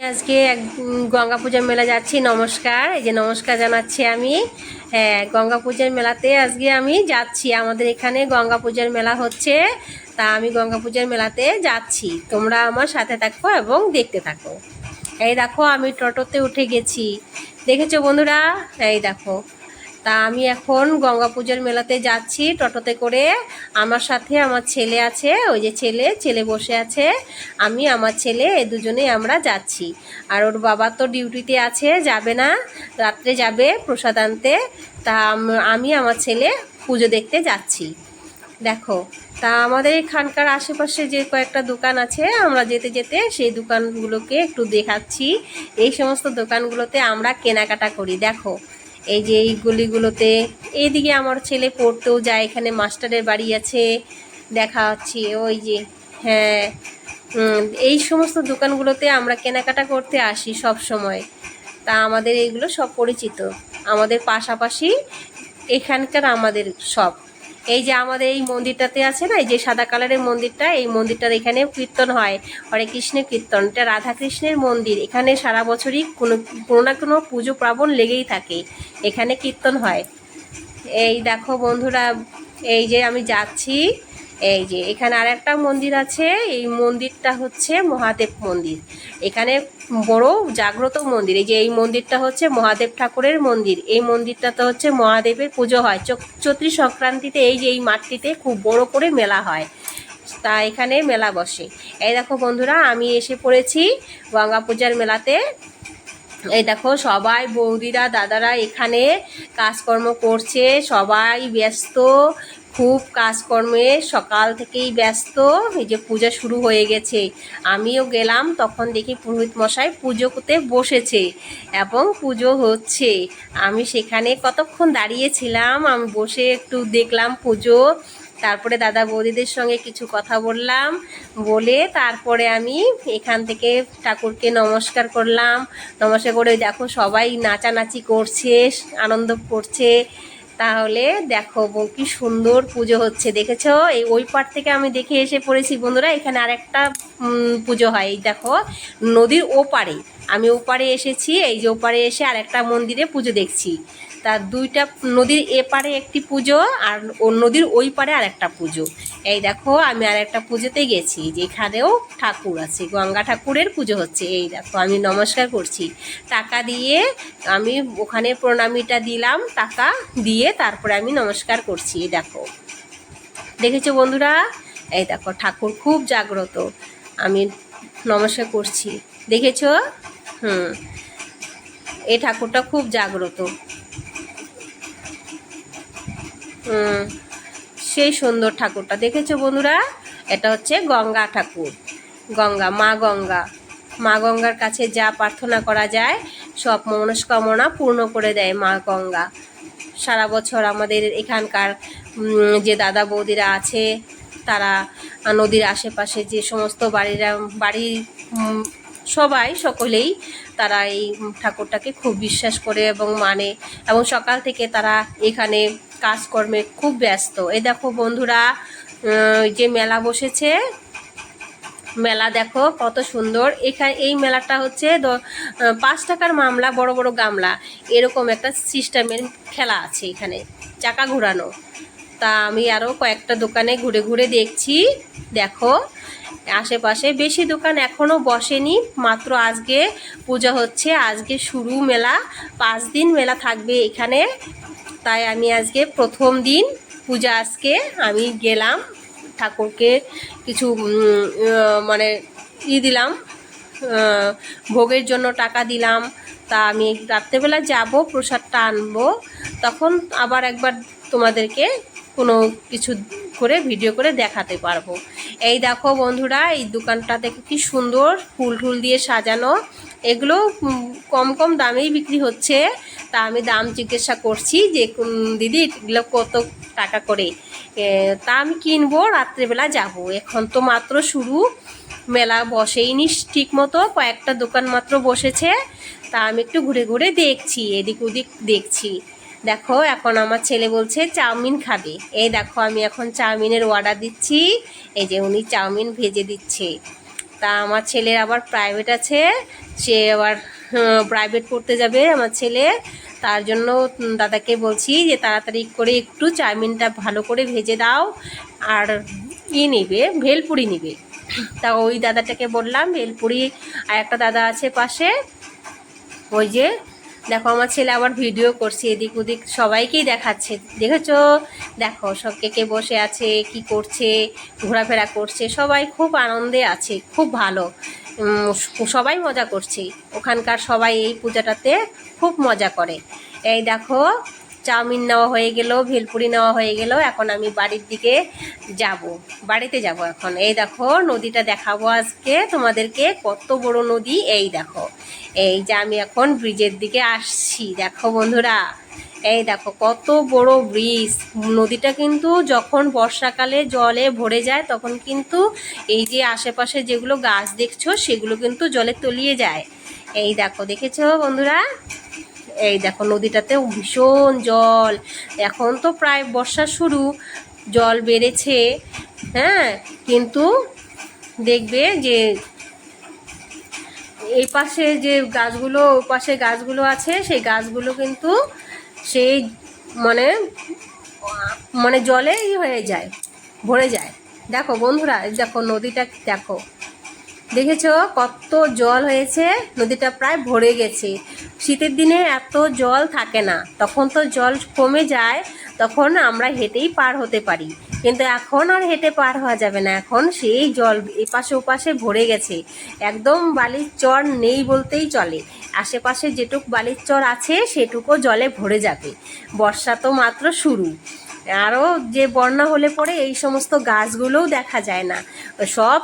আজকে গঙ্গা পূজার মেলা যাচ্ছি। নমস্কার, এই যে নমস্কার জানাচ্ছি আমি। হ্যাঁ, গঙ্গা পূজার মেলাতে আজকে আমি যাচ্ছি। আমাদের এখানে গঙ্গা পূজার মেলা হচ্ছে, তা আমি গঙ্গা পূজার মেলাতে যাচ্ছি। তোমরা আমার সাথে থাকো এবং দেখতে থাকো। এই দেখো আমি টোটোতে উঠে গেছি, দেখেছো বন্ধুরা? এই দেখো, তা আমি এখন গঙ্গা পূজার মেলাতে যাচ্ছি টোটোতে করে। আমার সাথে আমার ছেলে আছে, ওই যে ছেলে বসে আছে। আমি আমার ছেলে দুজনেই আমরা যাচ্ছি। আর ওর বাবা তো ডিউটিতে আছে, যাবে না, রাত্রে যাবে প্রসাদ আনতে। তা আমি আমার ছেলে পুজো দেখতে যাচ্ছি। দেখো, তা আমাদের এখানকার আশেপাশে যে কয়েকটা দোকান আছে, আমরা যেতে যেতে সেই দোকানগুলোকে একটু দেখাচ্ছি। এই সমস্ত দোকানগুলোতে আমরা কেনাকাটা করি। দেখো, এই যে এই গলিগুলোতে, এইদিকে আমার ছেলে পড়তেও যায়, এখানে মাস্টারের বাড়ি আছে, দেখা হচ্ছে ওই যে। হ্যাঁ, এই সমস্ত দোকানগুলোতে আমরা কেনাকাটা করতে আসি সব সময়। তা আমাদের এইগুলো সব পরিচিত, আমাদের পাশাপাশি এখানকার আমাদের সব। এই যে আমাদের এই মন্দিরটাতে আছে না, এই যে সাদা কালারের মন্দিরটা, এই মন্দিরটার এখানে কীর্তন হয়, হরে কৃষ্ণের কীর্তন। এটা রাধাকৃষ্ণের মন্দির, এখানে সারা বছরই কোনো না কোনো পুজো পার্বণ লেগেই থাকে, এখানে কীর্তন হয়। এই দেখো বন্ধুরা, এই যে আমি যাচ্ছি, এই যে এখানে আর একটা মন্দির আছে, এই মন্দিরটা হচ্ছে মহাদেব মন্দির। এখানে বড় জাগ্রত মন্দির। এই যে এই মন্দিরটা হচ্ছে মহাদেব ঠাকুরের মন্দির। এই মন্দিরটাতে হচ্ছে মহাদেবের পুজো হয় চৈত্রী সংক্রান্তিতে। এই যে এই মাঠটিতে খুব বড় করে মেলা হয়, তা এখানে মেলা বসে। এই দেখো বন্ধুরা, আমি এসে পড়েছি গঙ্গা পূজার মেলাতে। এই দেখো সবাই বৌদিরা দাদারা এখানে কাজকর্ম করছে, সবাই ব্যস্ত, খুব কাজকর্মে সকাল থেকেই ব্যস্ত। এই যে পূজা শুরু হয়ে গেছে, আমিও গেলাম, তখন দেখি পুরোহিত মশাই পুজো করতে বসেছে এবং পুজো হচ্ছে। আমি সেখানে কতক্ষণ দাঁড়িয়েছিলাম, আমি বসে একটু দেখলাম পুজো। তারপরে দাদা বৌদিদের সঙ্গে কিছু কথা বললাম, বলে তারপরে আমি এখান থেকে ঠাকুরকে নমস্কার করলাম। নমস্কার করে দেখো সবাই নাচানাচি করছে, আনন্দ করছে। তাহলে দেখো কি সুন্দর পুজো হচ্ছে, দেখেছো? এই ওই পার থেকে আমি দেখে এসে পড়েছি বন্ধুরা। এখানে আরেকটা পুজো হয়, এই দেখো নদীর ওপারে, আমি ওপারে এসেছি। এই যে ওপারে এসে আরেকটা মন্দিরে পুজো দেখছি। তার দুইটা, নদীর এপারে একটি পুজো আর নদীর ওই পারে আরেকটা পুজো। এই দেখো আমি আরেকটা পুজোতে গেছি, যেখানেও ঠাকুর আছে, গঙ্গা ঠাকুরের পুজো হচ্ছে। এই দেখো আমি নমস্কার করছি, টাকা দিয়ে আমি ওখানে প্রণামীটা দিলাম, টাকা দিয়ে তারপরে আমি নমস্কার করছি। এই দেখো, দেখেছো বন্ধুরা? এই দেখো ঠাকুর খুব জাগ্রত, আমি নমস্কার করছি, দেখেছো? এই ঠাকুরটা খুব জাগ্রত, সেই সুন্দর ঠাকুরটা, দেখেছো বন্ধুরা? এটা হচ্ছে গঙ্গা ঠাকুর, গঙ্গা, মা গঙ্গার কাছে যা প্রার্থনা করা যায় সব মনস্কামনা পূর্ণ করে দেয় মা গঙ্গা। সারা বছর আমাদের এখানকার যে দাদা বৌদিরা আছে, তারা নদীর আশেপাশে যে সমস্ত বাড়ির সবাই সকলেই তারা এই ঠাকুরটাকে খুব বিশ্বাস করে এবং মানে, এবং সকাল থেকে তারা এখানে কাজকর্মে খুব ব্যস্ত। এই দেখো বন্ধুরা, যে মেলা বসেছে, মেলা দেখো কত সুন্দর। এখানে এই মেলাটা হচ্ছে 5 টাকার মামলা, বড় বড় গামলা, এরকম একটা সিস্টেমের খেলা আছে এখানে, চাকা ঘোরানো। তা আমি আরও কয়েকটা দোকানে ঘুরে ঘুরে দেখছি। দেখো আশেপাশে বেশি দোকান এখনও বসেনি, মাত্র আজকে পূজা হচ্ছে, আজকে শুরু মেলা, 5 দিন মেলা থাকবে এখানে। তাই আমি আজকে প্রথম দিন পূজা, আজকে আমি গেলাম ঠাকুরকে কিছু মানে দিলাম, ভোগের জন্য টাকা দিলাম। তা আমি রাত্রেবেলা যাব, প্রসাদটা আনবো, তখন আবার একবার তোমাদেরকে কোনো কিছু করে ভিডিও করে দেখাতে পারবো। এই দেখো বন্ধুরা, এই দোকানটা দেখো কি সুন্দর, ফুল টুল দিয়ে সাজানো, এগুলো কম কম দামেই বিক্রি হচ্ছে। তা আমি দাম জিজ্ঞাসা করছি যে দিদি এগুলো কত টাকা করে, তা আমি কিনবো, রাত্রেবেলা যাব, এখন তো মাত্র শুরু, মেলা বসেইনি ঠিক মতো, কয়েকটা দোকান মাত্র বসেছে। তা আমি একটু ঘুরে ঘুরে দেখছি, এদিক ওদিক দেখছি। দেখো এখন আমার ছেলে বলছে চাউমিন খাবে, এই দেখো আমি এখন চাউমিনের অর্ডার দিচ্ছি। এই যে উনি চাউমিন ভেজে দিচ্ছে, তা আমার ছেলের আবার প্রাইভেট আছে, সে আবার প্রাইভেট পড়তে যাবে আমার ছেলে। তার জন্য দাদাকে বলছি যে তাড়াতাড়ি করে একটু চাউমিনটা ভালো করে ভেজে দাও, আর নেবে ভেলপুরি নেবে। তা ওই দাদাটাকে বললাম ভেলপুরি, আর একটা দাদা আছে পাশে, ওই যে দেখো আমার ছেলে আবার ভিডিও করছে, এদিক ওদিক সবাইকেই দেখাচ্ছে, দেখেছো? দেখো সব কে কে বসে আছে, কি করছে, ঘোরাফেরা করছে, সবাই খুব আনন্দে আছে, খুব ভালো। সবাই মজা করছে ওখানকার সবাই, এই পূজাটাতে খুব মজা করে। এই দেখো চাউমিন নেওয়া হয়ে গেল, ভেলপুরি নেওয়া হয়ে গেল, এখন আমি বাড়ির দিকে যাব, বাড়িতে যাব এখন। এই দেখো নদীটা দেখাবো আজকে তোমাদেরকে, কত বড় নদী। এই দেখো, এই যে আমি এখন ব্রিজের দিকে আসছি, দেখো বন্ধুরা, এই দেখো কত বড় ব্রিজ। নদীটা কিন্তু যখন বর্ষাকালে জলে ভরে যায় তখন কিন্তু এই যে আশেপাশে যেগুলো গাছ দেখছো সেগুলো কিন্তু জলে তলিয়ে যায়। এই দেখো, দেখেছো বন্ধুরা? এই দেখো নদীটাতেও ভীষণ জল, এখন তো প্রায় বর্ষা শুরু, জল বেড়েছে। হ্যাঁ, কিন্তু দেখবে যে এই পাশে যে গাছগুলো, ওই পাশে গাছগুলো আছে, সেই গাছগুলো কিন্তু সেই মানে মানে জলেই হয়ে যায়, ভরে যায়। দেখো বন্ধুরা, দেখো নদীটা দেখো, দেখেছো কত জল হয়েছে, নদীটা প্রায় ভরে গেছে। শীতের দিনে এত জল থাকে না, তখন তো জল কমে যায়, তখন আমরা হেঁটেই পার হতে পারি, কিন্তু এখন আর হেঁটে পার হওয়া যাবে না, এখন সেই জল এপাশে ওপাশে ভরে গেছে, একদম বালির চর নেই বলতেই চলে। আশেপাশে যেটুক বালির চর আছে সেটুকু জলে ভরে যাবে, বর্ষা তো মাত্র শুরু। আরও যে বন্যা হলে পরে এই সমস্ত গাছগুলোও দেখা যায় না, সব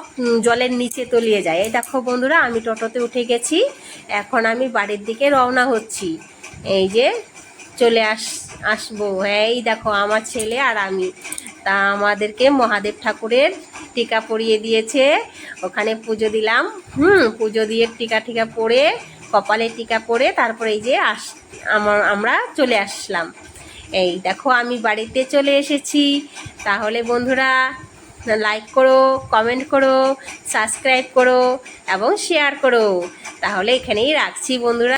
জলের নিচে তলিয়ে যায়। এই দেখো বন্ধুরা, আমি টোটোতে উঠে গেছি, এখন আমি বাড়ির দিকে রওনা হচ্ছি। এই যে চলে আসবো, এই দেখো আমার ছেলে আর আমি। তা আমাদেরকে মহাদেব ঠাকুরের টিকা পরিয়ে দিয়েছে, ওখানে পুজো দিলাম। পুজো দিয়ে টিকা টিকা পরে, কপালে টিকা পরে তারপরে এই যে আমরা চলে আসলাম। এই দেখো আমি বাড়িতে চলে এসেছি। তাহলে বন্ধুরা লাইক করো, কমেন্ট করো, সাবস্ক্রাইব করো এবং শেয়ার করো। তাহলে এখানেই রাখছি বন্ধুরা।